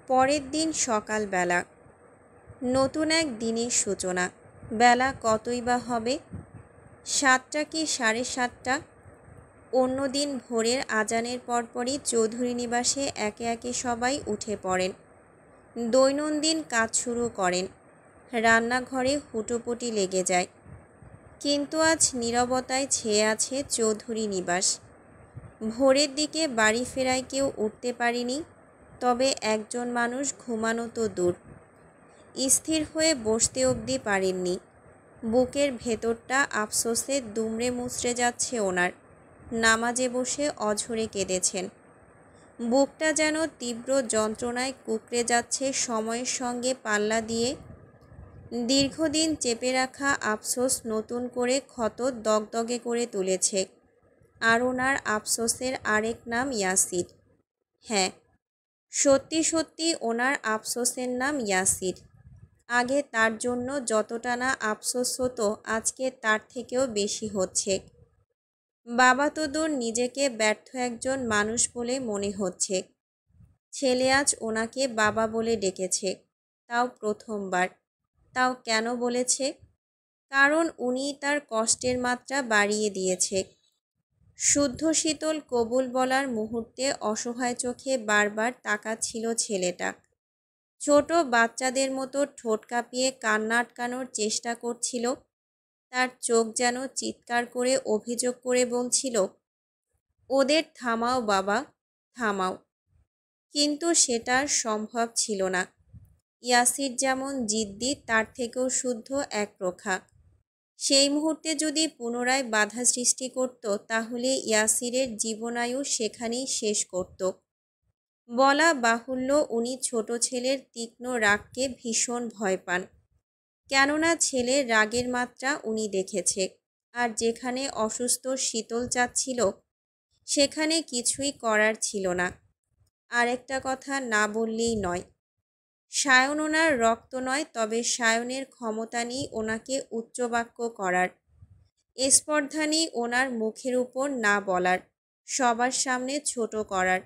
পরের দিন সকালবেলা। নতুন এক দিনের সূচনা। বেলা কতই বা হবে? 7টা কি 7:30। অন্যদিন ভোরের আজানের পরপরই চৌধুরী নিবাসে একে একে সবাই উঠে পড়েন, দৈনন্দিন কাজ শুরু করেন। রান্নাঘরে হুটোপুটি লেগে যায়। কিন্তু আজ নীরবতায় ছেয়ে আছে চৌধুরী নিবাস। ভোরের দিকে বাড়ি ফেরায় কেউ উঠতে পারেনি, তবে একজন মানুষ ঘুমানো তো দূর, স্থির হয়ে বসতে অবধি পারেননি। বুকের ভেতরটা আফসোসে দুমড়ে মুচড়ে যাচ্ছে ওনার। নামাজে বসে অঝরে কেঁদেছেন। বুকটা যেন তীব্র যন্ত্রণায় কুঁকড়ে যাচ্ছে সময়ের সঙ্গে পাল্লা দিয়ে। দীর্ঘদিন চেপে রাখা আফসোস নতুন করে ক্ষত দগদগে করে তুলেছে। আর ওনার আফসোসের আরেক নাম ইয়াসির। হ্যাঁ, সত্যি সত্যি ওনার আফসোসের নাম ইয়াসির। আগে তার জন্য যতটা না আফসোস হতো, আজকে তার থেকেও বেশি হচ্ছে। বাবা তো দূর, নিজেকে ব্যর্থ একজন মানুষ বলে মনে হচ্ছে। ছেলে আজ ওনাকে বাবা বলে ডেকেছে, তাও প্রথমবার। তাও কেন বলেছে? কারণ উনি তার কষ্টের মাত্রা বাড়িয়ে দিয়েছে। শুদ্ধ শীতল কবুল বলার মুহূর্তে অসহায় চোখে বারবার তাকাচ্ছিল ছেলেটা। ছোট বাচ্চাদের মতো ঠোঁট কাঁপিয়ে কান্না আটকানোর চেষ্টা করছিল। তার চোখ যেন চিৎকার করে অভিযোগ করে বলছিল, ওদের থামাও বাবা, থামাও। কিন্তু সেটা সম্ভব ছিল না। ইয়াসির যেমন জিদ্দি, তার থেকেও শুদ্ধ এক প্রখা। সেই মুহূর্তে যদি পুনরায় বাধা সৃষ্টি করত, তাহলে ইয়াসিরের জীবনায়ু সেখানেই শেষ করত। বলা বাহুল্য, উনি ছোট ছেলের তীক্ষ্ণ রাগকে ভীষণ ভয় পান। কেননা ছেলের রাগের মাত্রা উনি দেখেছে। আর যেখানে অসুস্থ শীতল চাচ্ছিল, সেখানে কিছুই করার ছিল না। আর একটা কথা না বললেই নয়, সায়ন ওনার রক্ত নয়, তবে সায়নের ক্ষমতা নেই ওনাকে উচ্চবাক্য করার, স্পর্ধা নেই ওনার মুখের উপর না বলার, সবার সামনে ছোট করার।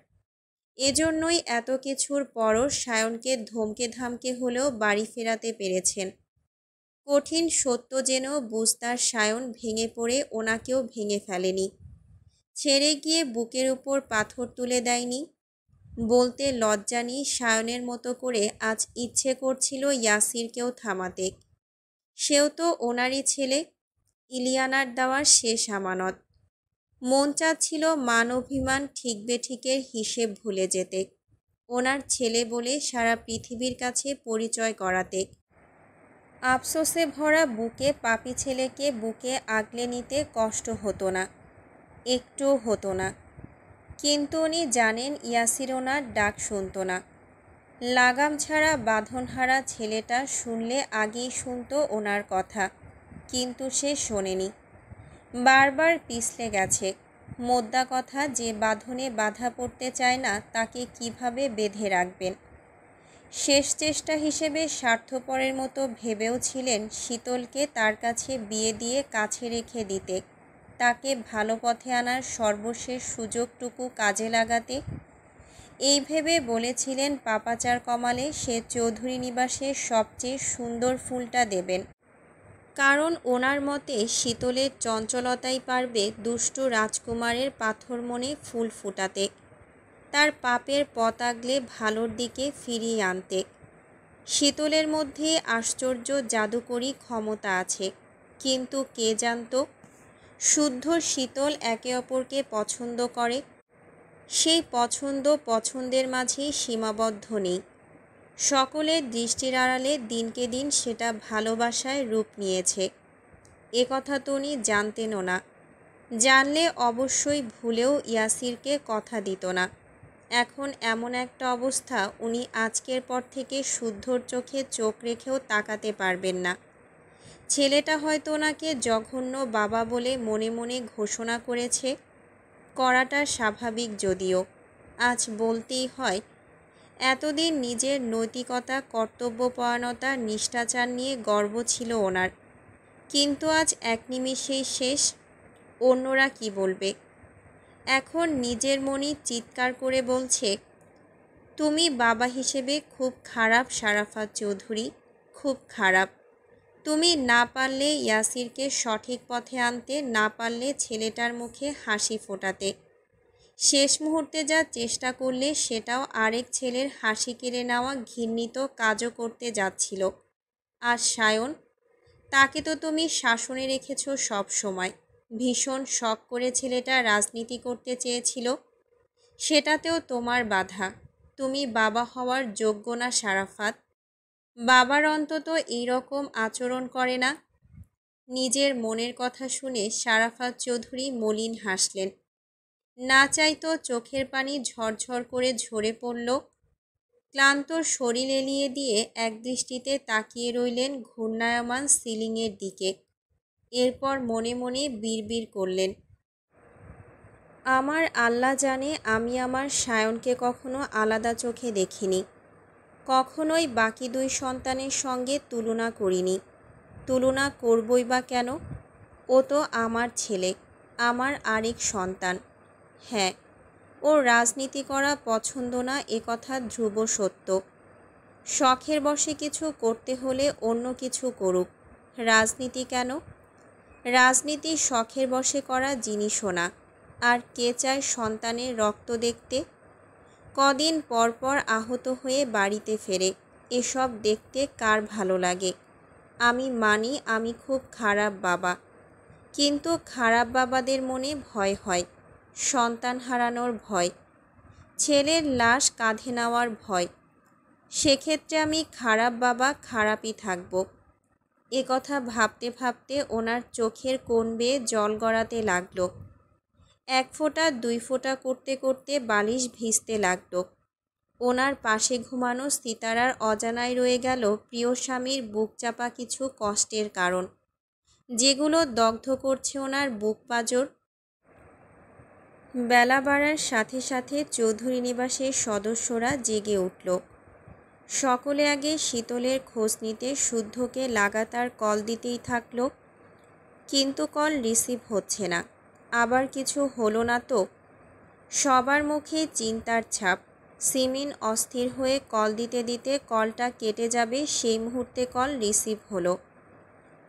এজন্যই এত কিছুর পরও সায়নকে ধমকে ধামকে হলেও বাড়ি ফেরাতে পেরেছেন। কঠিন সত্য জেনেও বুঝতার সায়ন ভেঙে পড়ে ওনাকেও ভেঙে ফেলেনি, ছেড়ে গিয়ে বুকের উপর পাথর তুলে দেয়নি। বলতে লজ্জা নেই, সায়নের মতো করে আজ ইচ্ছে করছিল ইয়াসিরকেও থামাতে। সেও তো ওনারই ছেলে, ইলিয়ানার দেওয়ার শেষ আমানত। মন চাচ্ছিল মান অভিমান ঠিক বেঠিকের হিসেব ভুলে যেতে, ওনার ছেলে বলে সারা পৃথিবীর কাছে পরিচয় করাতে। আফসোসে ভরা বুকে পাপী ছেলেকে বুকে আগলে নিতে কষ্ট হতো না, একটুও হতো না। কিন্তু উনি জানেন ইয়াসির ওনার ডাক শুনত না। লাগাম ছাড়া বাঁধনহারা ছেলেটা শুনলে আগেই শুনত ওনার কথা, কিন্তু সে শোনেনি। বারবার পিছলে গেছে। মোদ্দা কথা, যে বাঁধনে বাধা পড়তে চায় না, তাকে কিভাবে বেঁধে রাখবেন? শেষ চেষ্টা হিসেবে স্বার্থপরের মতো ভেবেও ছিলেন শীতলকে তার কাছে বিয়ে দিয়ে কাছে রেখে দিতে, তাকে ভালো পথে আনার সর্বশেষ সুযোগটুকু কাজে লাগাতে। এই ভেবে বলেছিলেন পাপাচার কমালে সে চৌধুরী নিবাসের সবচেয়ে সুন্দর ফুলটা দেবেন। কারণ ওনার মতে শীতলের চঞ্চলতাই পারবে দুষ্টু রাজকুমারের পাথর মনে ফুল ফুটাতে, তার পাপের পথ আগলে ভালোর দিকে ফিরিয়ে আনতে। শীতলের মধ্যে আশ্চর্য জাদুকরী ক্ষমতা আছে, কিন্তু কে জানত শুদ্ধ শীতল একে অপরকে পছন্দ করে। সেই পছন্দ পছন্দের মাঝেই সীমাবদ্ধ নেই, সকলের দৃষ্টির আড়ালে দিনকে দিন সেটা ভালোবাসায় রূপ নিয়েছে। কথা তো উনি জানতেনও না। জানলে অবশ্যই ভুলেও ইয়াসিরকে কথা দিত না। এখন এমন একটা অবস্থা, উনি আজকের পর থেকে শুদ্ধর চোখে চোখ রেখেও তাকাতে পারবেন না। ছেলেটা হয়তো ওনাকে জঘন্য বাবা বলে মনে মনে ঘোষণা করেছে, করাটা স্বাভাবিক, যদিও আজ বলতেই হয় এতদিন নিজের নৈতিকতা, কর্তব্যপরায়ণতা, নিষ্ঠাচার নিয়ে গর্ব ছিল ওনার, কিন্তু আজ এক নিমিষেই শেষ। অন্যরা কি বলবে? এখন নিজের মনই চিৎকার করে বলছে, তুমি বাবা হিসেবে খুব খারাপ শারাফাত চৌধুরী, খুব খারাপ। তুমি না পারলে ইয়াসিরকে সঠিক পথে আনতে, না পারলে ছেলেটার মুখে হাসি ফোটাতে। শেষ মুহূর্তে যা চেষ্টা করলে সেটাও আরেক ছেলের হাসি কেড়ে নেওয়া ঘৃণিত কাজও করতে যাচ্ছিল। আর সায়ন, তাকে তো তুমি শাসনে রেখেছ সব সময়। ভীষণ শখ করে ছেলেটা রাজনীতি করতে চেয়েছিল, সেটাতেও তোমার বাধা। তুমি বাবা হওয়ার যোগ্য না শারাফাত। বাবার অন্তত এইরকম আচরণ করে না। নিজের মনের কথা শুনে শারাফাত চৌধুরী মলিন হাসলেন। না চাইতো চোখের পানি ঝরঝর করে ঝরে পড়ল। ক্লান্ত শরীর এলিয়ে দিয়ে একদৃষ্টিতে তাকিয়ে রইলেন ঘূর্ণায়মান সিলিংয়ের দিকে। এরপর মনে মনে বিড়বিড় করলেন, আমার আল্লাহ জানে আমি আমার সায়নকে কখনো আলাদা চোখে দেখিনি, কখনোই বাকি দুই সন্তানের সঙ্গে তুলনা করিনি। তুলনা করবই বা কেন? ও তো আমার ছেলে, আমার আরেক সন্তান। হ্যাঁ, ওর রাজনীতি করা পছন্দ না, একথা ধ্রুব সত্য। শখের বশে কিছু করতে হলে অন্য কিছু করুক, রাজনীতি কেন? রাজনীতি শখের বশে করা জিনিসও না। আর কে চায় সন্তানের রক্ত দেখতে? কদিন পর পর আহত হয়ে বাড়িতে ফেরে, এসব দেখতে কার ভালো লাগে? আমি মানি আমি খুব খারাপ বাবা, কিন্তু খারাপ বাবাদের মনে ভয় হয়, সন্তান হারানোর ভয়, ছেলের লাশ কাঁধে নেওয়ার ভয়। সেক্ষেত্রে আমি খারাপ বাবা, খারাপই থাকব। কথা ভাবতে ভাবতে ওনার চোখের কোণ বেয়ে জল গড়াতে লাগলো। এক ফোঁটা দুই ফোঁটা করতে করতে বালিশ ভিজতে লাগলো। ওনার পাশে ঘুমানো সিতারার অজানায় রয়ে গেল প্রিয় স্বামীর বুক চাপা কিছু কষ্টের কারণ, যেগুলো দগ্ধ করছে ওনার বুক পাঁজর। বেলা বাড়ার সাথে সাথে চৌধুরী নিবাসের সদস্যরা জেগে উঠল। সকলে আগে শীতলের খোঁজ নিতে শুদ্ধকে লাগাতার কল দিতেই থাকলো, কিন্তু কল রিসিভ হচ্ছে না। আবার কিছু হলো না তো? সবার মুখে চিন্তার ছাপ। সিমিন অস্থির হয়ে কল দিতে দিতে কলটা কেটে যাবে সেই মুহূর্তে কল রিসিভ হলো।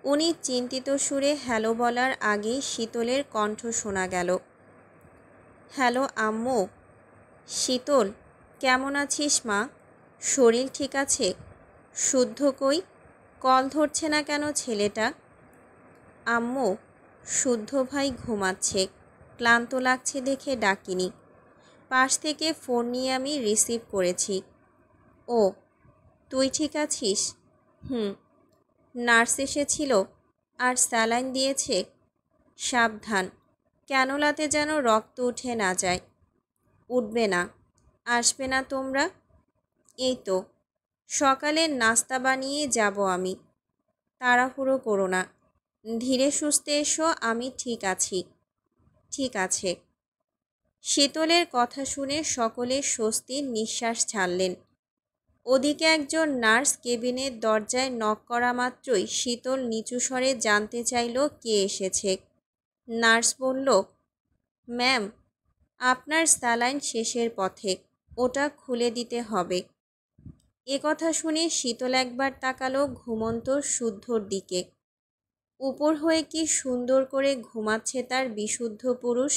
উনি চিন্তিত সুরে হ্যালো বলার আগেই শীতলের কণ্ঠ শোনা গেল। হ্যালো আম্মু। শীতল, কেমন আছিস মা? শরীর ঠিক আছে? শুদ্ধ কই? কল ধরছে না কেন ছেলেটা? আম্মু, শুদ্ধ ভাই ঘুমাচ্ছে, ক্লান্ত লাগছে দেখে ডাকিনি। পাশ থেকে ফোন নিয়ে আমি রিসিভ করেছি। ও, তুই ঠিক আছিস? নার্স এসেছিল আর স্যালাইন দিয়েছে। সাবধান, ক্যানোলাতে যেন রক্ত উঠে না যায়। উঠবে না। আসবে না তোমরা? এই তো সকালের নাস্তা বানিয়ে যাব আমি। তাড়াহুড়ো করো না, ধীরে সুস্থে এসো, আমি ঠিক আছি। ঠিক আছে। শীতলের কথা শুনে সকলে স্বস্তির নিঃশ্বাস ছাড়লেন। ওদিকে একজন নার্স কেবিনের দরজায় নক করা মাত্রই শীতল নিচু স্বরে জানতে চাইল কে এসেছে। নার্স বলল, ম্যাম, আপনার স্যালাইন শেষের পথে, ওটা খুলে দিতে হবে। কথা শুনে শীতল একবার তাকালো ঘুমন্ত শুদ্ধর দিকে। উপর হয়ে কি সুন্দর করে ঘুমাচ্ছে তার বিশুদ্ধ পুরুষ।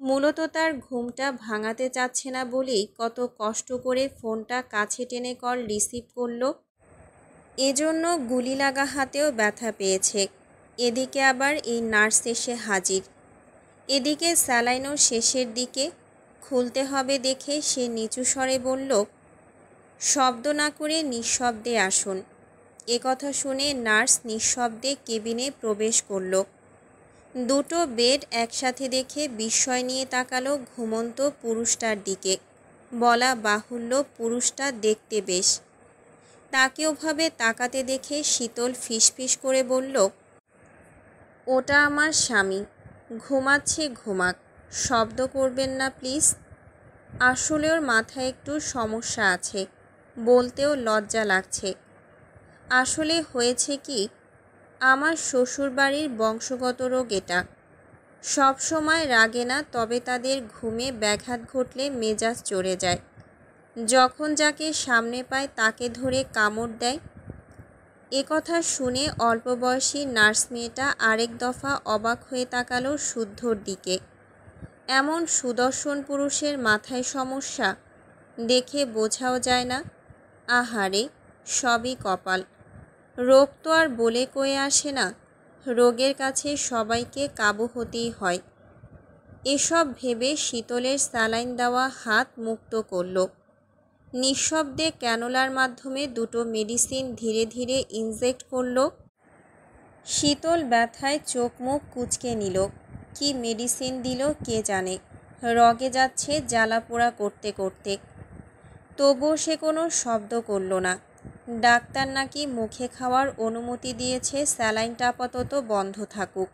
মূলত তার ঘুমটা ভাঙাতে চাচ্ছে না বলেই কত কষ্ট করে ফোনটা কাছে টেনে কল রিসিভ করলো। এজন্য গুলি লাগা হাতেও ব্যথা পেয়েছে। এদিকে আবার এই নার্স এসে হাজির। এদিকে স্যালাইনও শেষের দিকে, খুলতে হবে দেখে সে নিচু স্বরে বলল, শব্দ না করে নিঃশব্দে আসুন। কথা শুনে নার্স নিঃশব্দে কেবিনে প্রবেশ করল। দুটো বেড একসাথে দেখে বিস্ময় নিয়ে তাকালো ঘুমন্ত পুরুষটার দিকে। বলা বাহুল্য পুরুষটা দেখতে বেশ। তাকে ওভাবে তাকাতে দেখে শীতল ফিসফিস করে বলল, ওটা আমার স্বামী, ঘুমাচ্ছে, ঘুমাক, শব্দ করবেন না প্লিজ। আসলে ওর মাথায় একটু সমস্যা আছে, বলতেও লজ্জা লাগছে। আসলে হয়েছে কি, আমার শ্বশুরবাড়ির বংশগত রোগ এটা। সব সময় রাগে না, তবে তাদের ঘুমে ব্যাঘাত ঘটলে মেজাজ চড়ে যায়। যখন যাকে সামনে পায় তাকে ধরে কামড় দেয়। একথা শুনে অল্প বয়সী নার্স মেয়েটা আরেক দফা অবাক হয়ে তাকালো শুদ্ধর দিকে। এমন সুদর্শন পুরুষের মাথায় সমস্যা, দেখে বোঝাও যায় না। আহারে, সবই কপাল। রোগ তো আর বলে কয়ে আসে না, রোগের কাছে সবাইকে কাবু হতেই হয়। এসব ভেবে শীতলের স্যালাইন দেওয়া হাত মুক্ত করল। নিঃশব্দে ক্যানোলার মাধ্যমে দুটো মেডিসিন ধীরে ধীরে ইনজেক্ট করল। শীতল ব্যথায় চোখ মুখ কুঁচকে নিল। কি মেডিসিন দিল কে জানে, রগে যাচ্ছে জ্বালা পোড়া করতে করতে। তবুও সে কোনো শব্দ করল না। ডাক্তার নাকি মুখে খাওয়ার অনুমতি দিয়েছে, স্যালাইনটা আপাতত বন্ধ থাকুক।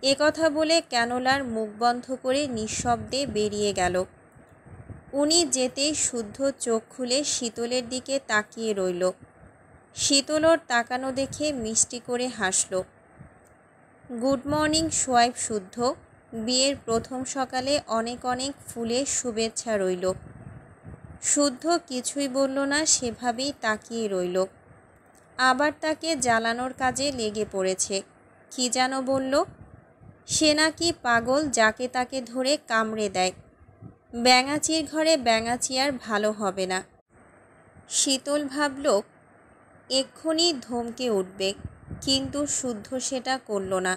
একথা বলে ক্যানোলার মুখ বন্ধ করে নিঃশব্দে বেরিয়ে গেল। উনি যেতেই শুদ্ধ চোখ খুলে শীতলের দিকে তাকিয়ে রইল। শীতল ওর তাকানো দেখে মিষ্টি করে হাসল। গুড মর্নিং সোয়াইপ শুদ্ধ, বিয়ের প্রথম সকালে অনেক অনেক ফুলের শুভেচ্ছা রইল। শুদ্ধ কিছুই বলল না, সেভাবেই তাকিয়ে রইল। আবার তাকে জ্বালানোর কাজে লেগে পড়েছে। কি যেন বলল, সে নাকি পাগল, যাকে তাকে ধরে কামড়ে দেয়। ব্যাঙাচির ঘরে ব্যাঙাচি আর ভালো হবে না। শীতল ভাবল এক্ষুনি ধমকে উঠবে, কিন্তু শুদ্ধ সেটা করল না,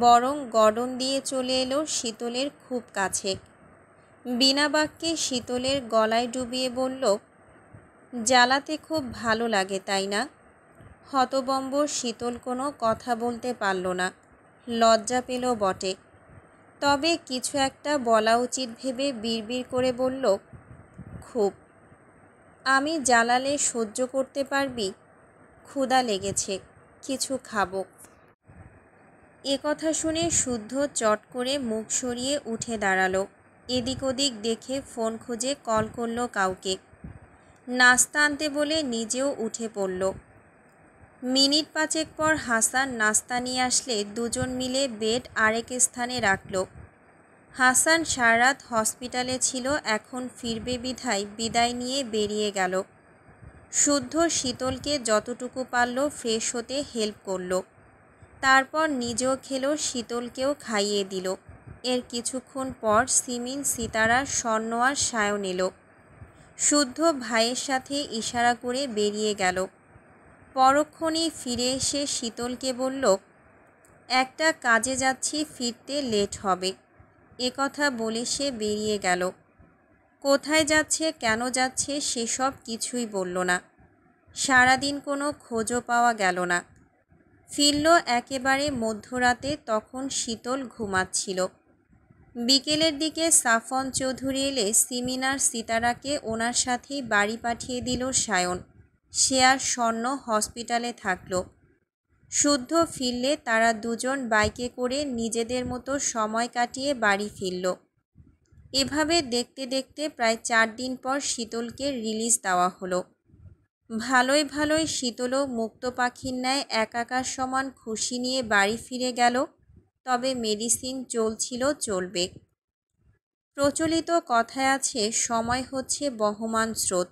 বরং গর্দন দিয়ে চলে এলো শীতলের খুব কাছে। বিনা বাক্যে শীতলের গলায় ডুবিয়ে বলল, জ্বালাতে খুব ভালো লাগে তাই না? হতবম্ব শীতল কোনো কথা বলতে পারল না, লজ্জা পেল বটে। তবে কিছু একটা বলা উচিত ভেবে বিড়বিড় করে বলল, খুব। আমি জ্বালালে সহ্য করতে পারবি? ক্ষুধা লেগেছে, কিছু খাবো। একথা শুনে শুদ্ধ চট করে মুখ সরিয়ে উঠে দাঁড়ালো। এদিক ওদিক দেখে ফোন খুঁজে কল করল কাউকে। নাস্তা আনতে বলে নিজেও উঠে পড়ল। মিনিট পাঁচেক পর হাসান নাস্তা নিয়ে আসলে দুজন মিলে বেড আরেক স্থানে রাখল। হাসান সারা রাত হসপিটালে ছিল, এখন ফিরবে বিধায় বিদায় নিয়ে বেরিয়ে গেল। শুদ্ধ শীতলকে যতটুকু পারল ফ্রেশ হতে হেল্প করল। তারপর নিজেও খেলো, শীতলকেও খাইয়ে দিল। এর কিছুক্ষণ পর সিমিন, সিতারা, স্বর্ণ আর সায়ন এলো। শুদ্ধ ভাইয়ের সাথে ইশারা করে বেরিয়ে গেল। পরক্ষণেই ফিরে এসে শীতলকে বলল, একটা কাজে যাচ্ছি, ফিরতে লেট হবে। একথা বলে সে বেরিয়ে গেল। কোথায় যাচ্ছে, কেন যাচ্ছে সেসব কিছুই বলল না। সারাদিন কোনো খোঁজও পাওয়া গেল না। ফিরল একেবারে মধ্যরাতে, তখন শীতল ঘুমাচ্ছিল। বিকেলের দিকে সাফন চৌধুরী এলে সিমিন আর সিতারাকে ওনার সাথেই বাড়ি পাঠিয়ে দিল সায়ন। সে আর স্বর্ণ হসপিটালে থাকল। শুদ্ধ ফিরলে তারা দুজন বাইকে করে নিজেদের মতো সময় কাটিয়ে বাড়ি ফিরল। এভাবে দেখতে দেখতে প্রায় 4 দিন পর শীতলকে রিলিজ দেওয়া হলো। ভালোই ভালোই শীতলও মুক্ত পাখির ন্যায় একাকার সমান খুশি নিয়ে বাড়ি ফিরে গেল। তবে মেডিসিন চলছিল, চলবে। প্রচলিত কথায় আছে, সময় হচ্ছে বহমান স্রোত,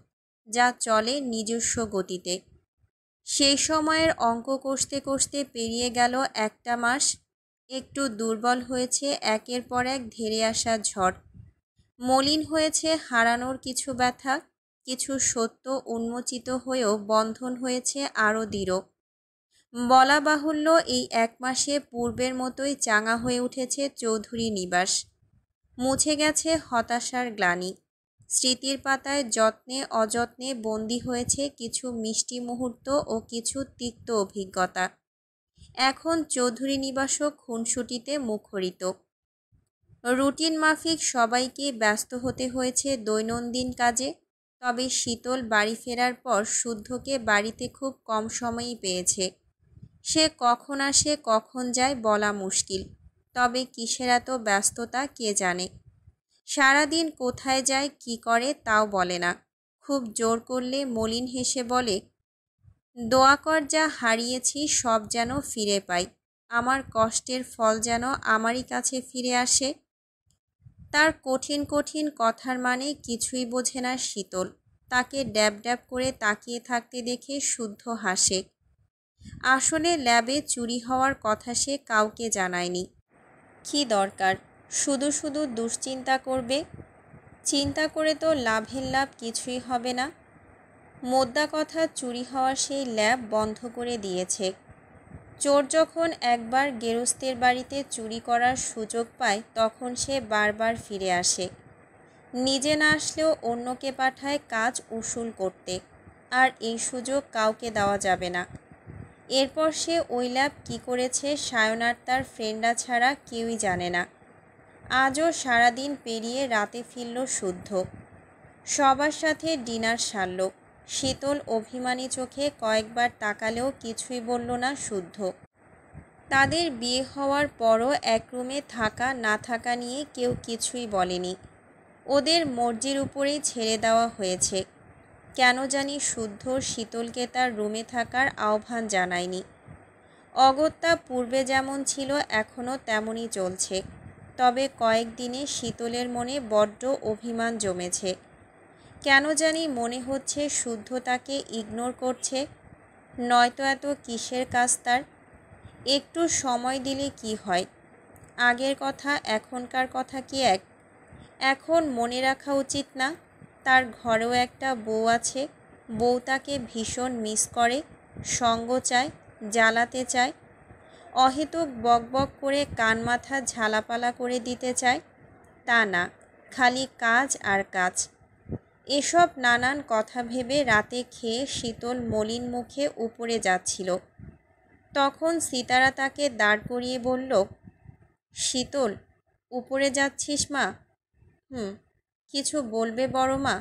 যা চলে নিজস্ব গতিতে। সেই সময়ের অঙ্ক কষতে কষতে পেরিয়ে গেল একটা মাস। একটু দুর্বল হয়েছে একের পর এক ধেড়ে আসা ঝড়। মলিন হয়েছে হারানোর কিছু ব্যথা, কিছু সত্য উন্মোচিত হয়েও বন্ধন হয়েছে আরও দৃঢ়। বলা বাহুল্য, এই 1 মাসে পূর্বের মতোই চাঙা হয়ে উঠেছে চৌধুরী নিবাস। মুছে গেছে হতাশার গ্লানি। স্মৃতির পাতায় যত্নে অযত্নে বন্দী হয়েছে কিছু মিষ্টি মুহূর্ত ও কিছু তিক্ত অভিজ্ঞতা। এখন চৌধুরী নিবাসও খুনসুটিতে মুখরিত। রুটিন মাফিক সবাইকে ব্যস্ত হতে হয়েছে দৈনন্দিন কাজে। তবে শীতল বাড়ি ফেরার পর শুদ্ধকে বাড়িতে খুব কম সময়ই পেয়েছে। সে কখন আসে কখন যায় বলা মুশকিল। তবে কিসের এত ব্যস্ততা কে জানে। সারাদিন কোথায় যায় কি করে তাও বলে না। খুব জোর করলে মলিন হেসে বলে, দোয়া কর যা হারিয়েছি সব যেন ফিরে পাই, আমার কষ্টের ফল যেন আমারই কাছে ফিরে আসে। তার কঠিন কঠিন কথার মানে কিছুই বোঝে না শীতল। তাকে ড্যাব ড্যাব করে তাকিয়ে থাকতে দেখে শুদ্ধ হাসে। আসলে ল্যাবে চুরি হওয়ার কথা সে কাউকে জানায়নি। কি দরকার শুধু শুধু দুশ্চিন্তা করবে? চিন্তা করে তো লাভের লাভ কিছুই হবে না। মোদ্দা কথা, চুরি হওয়া সেই ল্যাব বন্ধ করে দিয়েছে। চোর যখন একবার গেরস্তের বাড়িতে চুরি করার সুযোগ পায় তখন সে বারবার ফিরে আসে। নিজে না আসলেও অন্যকে পাঠায় কাজ উসুল করতে, আর এই সুযোগ কাউকে দেওয়া যাবে না। এরপর সে ওই ল্যাব কী করেছে সায়ন আর তার ফ্রেন্ডরা ছাড়া কেউই জানে না। আজও সারাদিন পেরিয়ে রাতে ফিরল শুদ্ধ। সবার সাথে ডিনার সারল। শীতল অভিমানী চোখে কয়েকবার তাকালেও কিছুই বলল না শুদ্ধ। তাদের বিয়ে হওয়ার পরও এক রুমে থাকা না থাকা নিয়ে কেউ কিছুই বলেনি। ওদের মর্জির উপরেই ছেড়ে দেওয়া হয়েছে। কেন জানি শুদ্ধ শীতলকে তার রুমে থাকার আহ্বান জানায়নি। অগত্যা পূর্বে যেমন ছিল এখনও তেমনই চলছে। তবে কয়েকদিনে শীতলের মনে বড্ড অভিমান জমেছে। কেন জানি মনে হচ্ছে শুদ্ধ তাকে ইগনোর করছে। নয়তো এত কিসের কাজ তার? একটু সময় দিলে কি হয়? আগের কথা এখনকার কথা কি এক? এখন মনে রাখা উচিত না তার ঘরেও একটা বউ আছে। বউ তাকে ভীষণ মিস করে, সঙ্গ চায়, জ্বালাতে চায়, অহেতুক বকবক করে কান মাথা ঝালাপালা করে দিতে চায়। তা না, খালি কাজ আর কাজ। এসব নানান কথা ভেবে রাতে খেয়ে শীতল মলিন মুখে উপরে যাচ্ছিল। তখন সিতারা তাকে দাঁড় করিয়ে বলল, শীতল, উপরে যাচ্ছিস মা? কিছু বলবে বড় মা?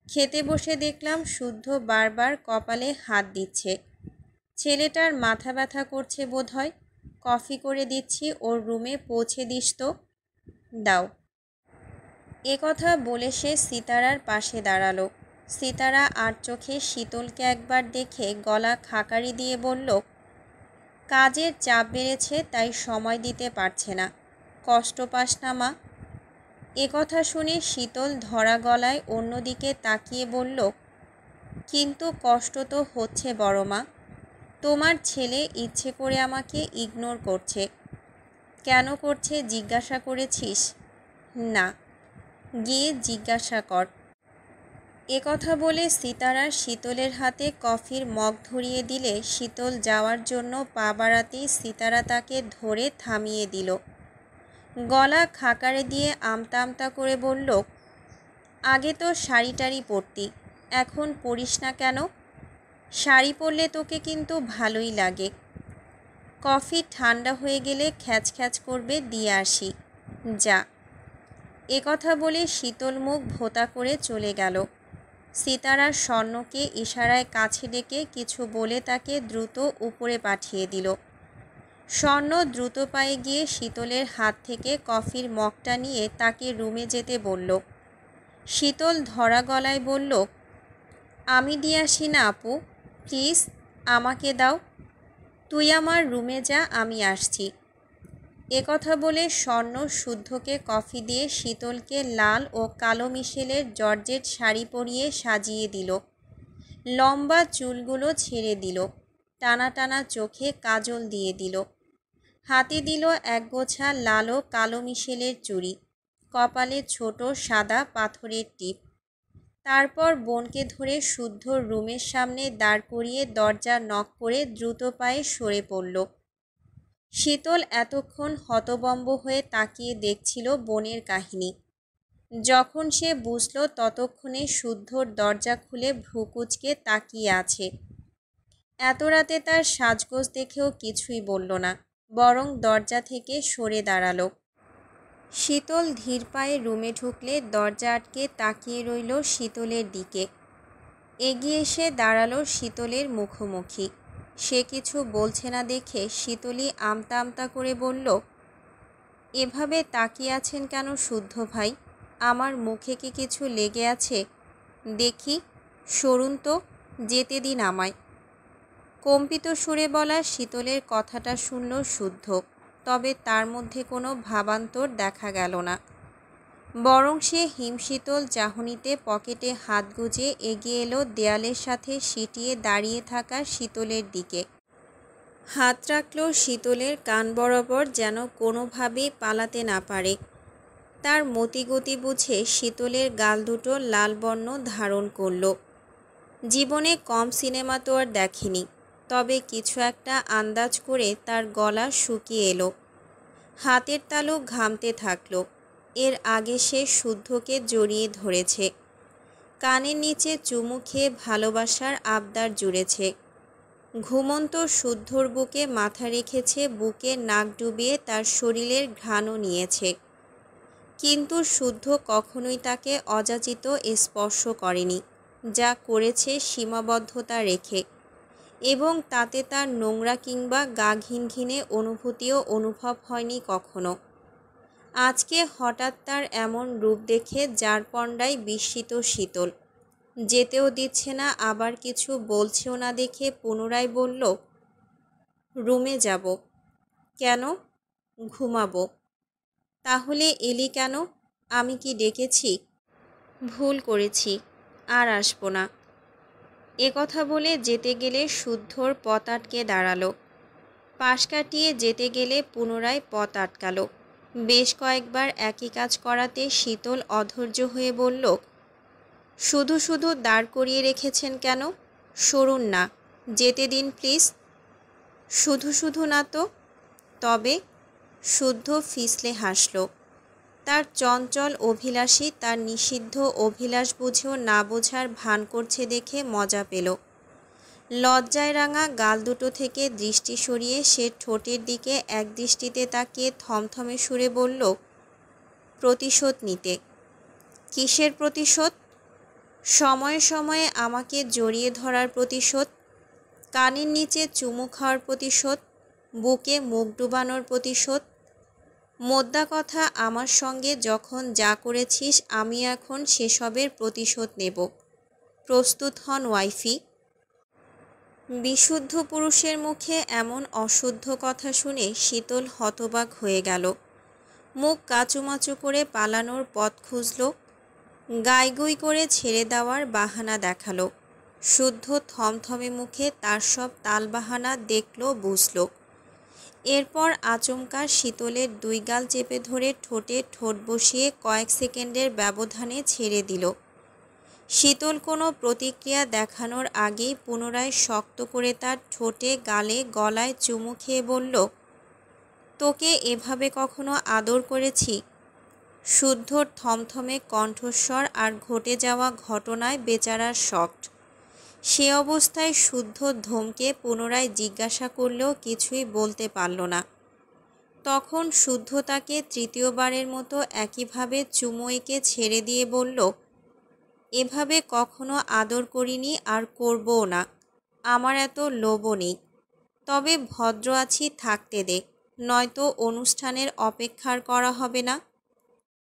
খেতে বসে দেখলাম শুদ্ধ বারবার কপালে হাত দিচ্ছে। ছেলেটার মাথা ব্যথা করছে বোধহয়। কফি করে দিচ্ছি, ওর রুমে পৌঁছে দিস তো। দাও। কথা বলে সে সিতারার পাশে দাঁড়ালো। সিতারা আর চোখে শীতলকে একবার দেখে গলা খাকারি দিয়ে বলল, কাজের চাপ বেড়েছে তাই সময় দিতে পারছে না। কষ্ট পাস না মা? কথা শুনে শীতল ধরা গলায় অন্যদিকে তাকিয়ে বলল, কিন্তু কষ্ট তো হচ্ছে বড় মা। তোমার ছেলে ইচ্ছে করে আমাকে ইগনোর করছে। কেন করছে জিজ্ঞাসা করেছিস? না, গিয়ে জিজ্ঞাসা কর। কথা বলে সিতারা শীতলের হাতে কফির মগ ধরিয়ে দিলে শীতল যাওয়ার জন্য পা বাড়াতেই সিতারা তাকে ধরে থামিয়ে দিল। গলা খাকারে দিয়ে আমতা আমতা করে বলল, আগে তো শাড়ি টাড়ি পরতি, এখন পরিস না কেন? শাড়ি পরলে তোকে কিন্তু ভালোই লাগে। কফি ঠান্ডা হয়ে গেলে খ্যাচ খ্যাচ করবে, দিয়ে আসি। যা। কথা বলে শীতল মুখ ভোঁতা করে চলে গেল। সিতারা স্বর্ণকে ইশারায় কাছে ডেকে কিছু বলে তাকে দ্রুত উপরে পাঠিয়ে দিল। স্বর্ণ দ্রুত পায়ে গিয়ে শীতলের হাত থেকে কফির মগটা নিয়ে তাকে রুমে যেতে বলল। শীতল ধরা গলায় বলল, আমি দিয়ে আসি না আপু, প্লিজ আমাকে দাও। তুই আমার রুমে যা, আমি আসছি। কথা বলে স্বর্ণ শুদ্ধকে কফি দিয়ে শীতলকে লাল ও কালো মিশেলের জর্জেট শাড়ি পরিয়ে সাজিয়ে দিল। লম্বা চুলগুলো ছেড়ে দিল। টানা টানা চোখে কাজল দিয়ে দিল। হাতে দিল একগোছা লাল ও কালো মিশেলের চুড়ি, কপালে ছোট সাদা পাথরের টিপ। তারপর বোনকে ধরে শুদ্ধ রুমের সামনে দাঁড় করিয়ে দরজা নক করে দ্রুত পায়ে সরে পড়ল। শীতল এতক্ষণ হতবম্ব হয়ে তাকিয়ে দেখছিল বোনের কাহিনী। যখন সে বুঝল ততক্ষণে শুদ্ধর দরজা খুলে ভ্রুকুচকে তাকিয়ে আছে। এত রাতে তার সাজগোজ দেখেও কিছুই বলল না, বরং দরজা থেকে সরে দাঁড়ালো। শীতল ধীর পায়ে রুমে ঢুকলে দরজা আটকে তাকিয়ে রইল শীতলের দিকে। এগিয়ে এসে দাঁড়ালো শীতলের মুখোমুখি। সে কিছু বলছে না দেখে শীতলই আমতা আমতা করে বলল, এভাবে তাকিয়ে আছেন কেন শুদ্ধ ভাই? আমার মুখে কি কিছু লেগে আছে? দেখি, সরুন তো, যেতে দিন আমায়। কম্পিত সুরে বলা শীতলের কথাটা শুনল শুদ্ধ, তবে তার মধ্যে কোনো ভাবান্তর দেখা গেল না। বরং সে হিমশীতল চাহনিতে পকেটে হাত গুজে এগিয়ে এলো দেয়ালের সাথে সিটিয়ে দাঁড়িয়ে থাকা শীতলের দিকে। হাত রাখল শীতলের কান বরাবর, যেন কোনোভাবেই পালাতে না পারে। তার মতিগতি বুঝে শীতলের গাল দুটো লাল বর্ণ ধারণ করল। জীবনে কম সিনেমা তো আর দেখেনি, তবে কিছু একটা আন্দাজ করে তার গলা শুকিয়ে এলো। হাতের তালু ঘামতে থাকলো। এর আগে সে শুদ্ধকে জড়িয়ে ধরেছে, কানের নিচে চুমু খেয়ে ভালোবাসার আবদার জুড়েছে। ঘুমন্ত শুদ্ধর বুকে মাথা রেখেছে, বুকে নাক ডুবিয়ে তার শরীরের ঘ্রাণও নিয়েছে। কিন্তু শুদ্ধ কখনোই তাকে অযাচিত স্পর্শ করেনি, যা করেছে সীমাবদ্ধতা রেখে, এবং তাতে তার নোংরা কিংবা গা ঘিনঘিনে অনুভূতিও অনুভব হয়নি কখনো। আজকে হঠাৎ তার এমন রূপ দেখে জারপন্ডায় বিস্মিত শীতল। যেতেও দিচ্ছে না, আবার কিছু বলছেও না দেখে পুনরায় বলল, রুমে যাব। কেন? ঘুমাবো। তাহলে এলি কেন? আমি কি ডেকেছি? ভুল করেছি, আর আসবো না। কথা বলে যেতে গেলে শুদ্ধর পথ আটকে দাঁড়ালো। পাশ কাটিয়ে যেতে গেলে পুনরায় পথ আটকালো। বেশ কয়েকবার একই কাজ করাতে শীতল অধৈর্য হয়ে বলল, শুধু শুধু দাঁড় করিয়ে রেখেছেন কেন? সরুন না, যেতে দিন প্লিজ। শুধু শুধু না তো। তবে? শুদ্ধ ফিসলে হাসল। তার চঞ্চল অভিলাষী তার নিষিদ্ধ অভিলাষ বুঝেও না বোঝার ভান করছে দেখে মজা পেল। লজ্জায় রাঙা গাল দুটো থেকে দৃষ্টি সরিয়ে সে ঠোঁটের দিকে এক দৃষ্টিতে তাকিয়ে থমথমে সুরে বলল, প্রতিশোধ নিতে। কিসের প্রতিশোধ? সময়ে সময়ে আমাকে জড়িয়ে ধরার প্রতিশোধ, কানের নিচে চুমু খাওয়ার প্রতিশোধ, বুকে মুখ ডুবানোর প্রতিশোধ। মোদ্দা কথা, আমার সঙ্গে যখন যা করেছিস আমি এখন সেসবের প্রতিশোধ নেব। প্রস্তুত হন ওয়াইফি। বিশুদ্ধ পুরুষের মুখে এমন অশুদ্ধ কথা শুনে শীতল হতবাক হয়ে গেল। মুখ কাচুমাচু করে পালানোর পথ খুঁজল, গাইগুই করে ছেড়ে দেওয়ার বাহানা দেখালো। শুদ্ধ থমথমে মুখে তার সব তালবাহানা দেখল, বুঝল। এরপর আচমকা শীতলের দুই গাল চেপে ধরে ঠোঁটে ঠোঁট বসিয়ে কয়েক সেকেন্ডের ব্যবধানে ছেড়ে দিল। শীতল কোনো প্রতিক্রিয়া দেখানোর আগেই পুনরায় শক্ত করে তার ঠোঁটে গালে গলায় চুমু খেয়ে বলল, তোকে এভাবে কখনো আদর করেছি? শুদ্ধর থমথমে কণ্ঠস্বর আর ঘটে যাওয়া ঘটনায় বেচারার শকড। সে অবস্থায় শুদ্ধ ধমকে পুনরায় জিজ্ঞাসা করলেও কিছুই বলতে পারল না। তখন শুদ্ধ তাকে তৃতীয়বারের মতো একইভাবে চুমু এঁকে ছেড়ে দিয়ে বলল, এভাবে কখনো আদর করিনি, আর করবও না। আমার এত লোভও নেই। তবে ভদ্র আছি, থাকতে দে, নয়তো অনুষ্ঠানের অপেক্ষার করা হবে না।